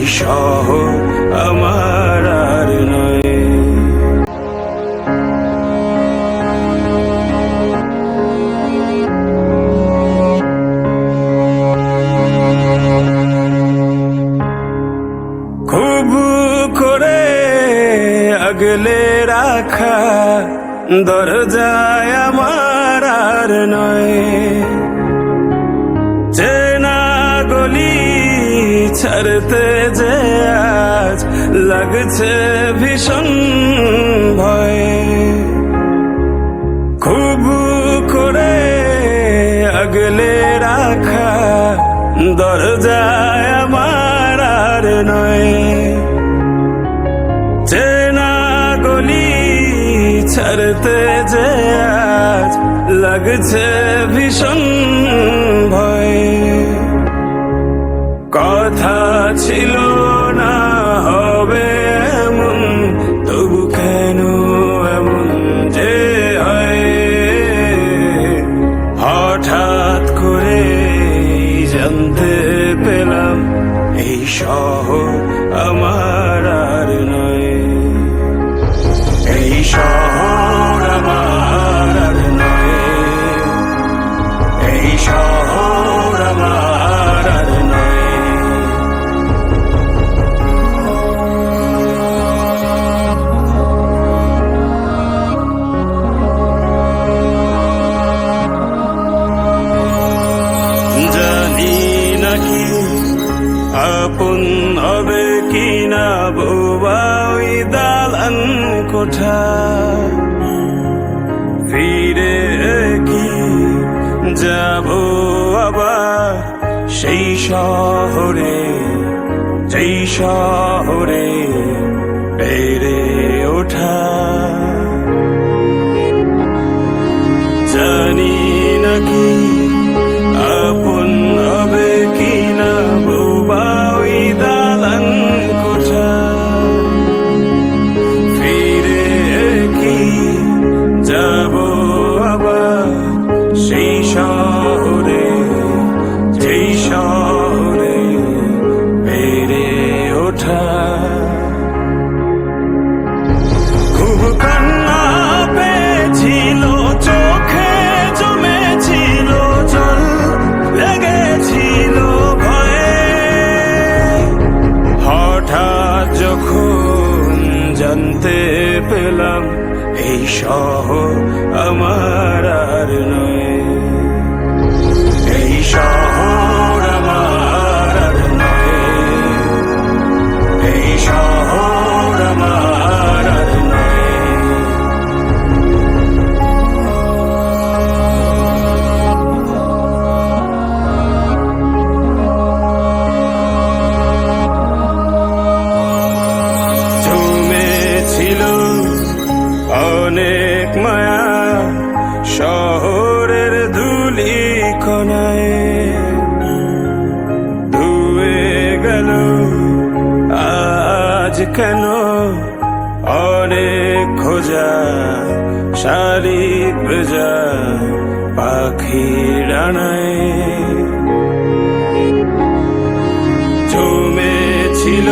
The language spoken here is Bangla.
শহর আমার আর নয়। খুব করে আগলে রাখা দরজায় আমার আর নয়। চেনা গলি ছাড়তে যে আজ লাগছে ভীষণ ভয়। খুব করে আগলে রাখা দরজায় আমার আর নয়। চেনা গলি ছাড়তে যে আজ লাগছে ভীষণ ভয়। কথা ছিল না হবে এমন, তবু কেন এমন যে হয়। হঠাৎ করে জানতে পেলাম এই শহর আমার আর নয়। এই শহর আমার আর নয়। এই শহর আমার আর নয়। জানি নাকি আপন হবে কিনা বোবা ওই দালান কোঠা। ফিরে কি যাব আবার সেই শহরে, যেই শহরে বেড়ে ওঠা। জানি নাকি আপন হবে কিনা বোবা ওই দালান কোঠা। ফিরে কি যাব আবার সেই শহরে, যেই শহরে বেড়ে ওঠা। খুব কান্না পেয়েছিল, চোখে জমেছিল জল, লেগেছিল ভয়ে। হঠাৎ যখন জানতে পেলাম এই শহর আমার আর নয়। এই শহর আমার আর নয়। এই শহর আমার আর নয়। জমেছিল অনেক মায়া শহরের ধুলি কোনায়। ধুয়ে গেল আজ কেন অনেক খোঁজা শালিক ভেজা পাখির ডানায়। জমেছিল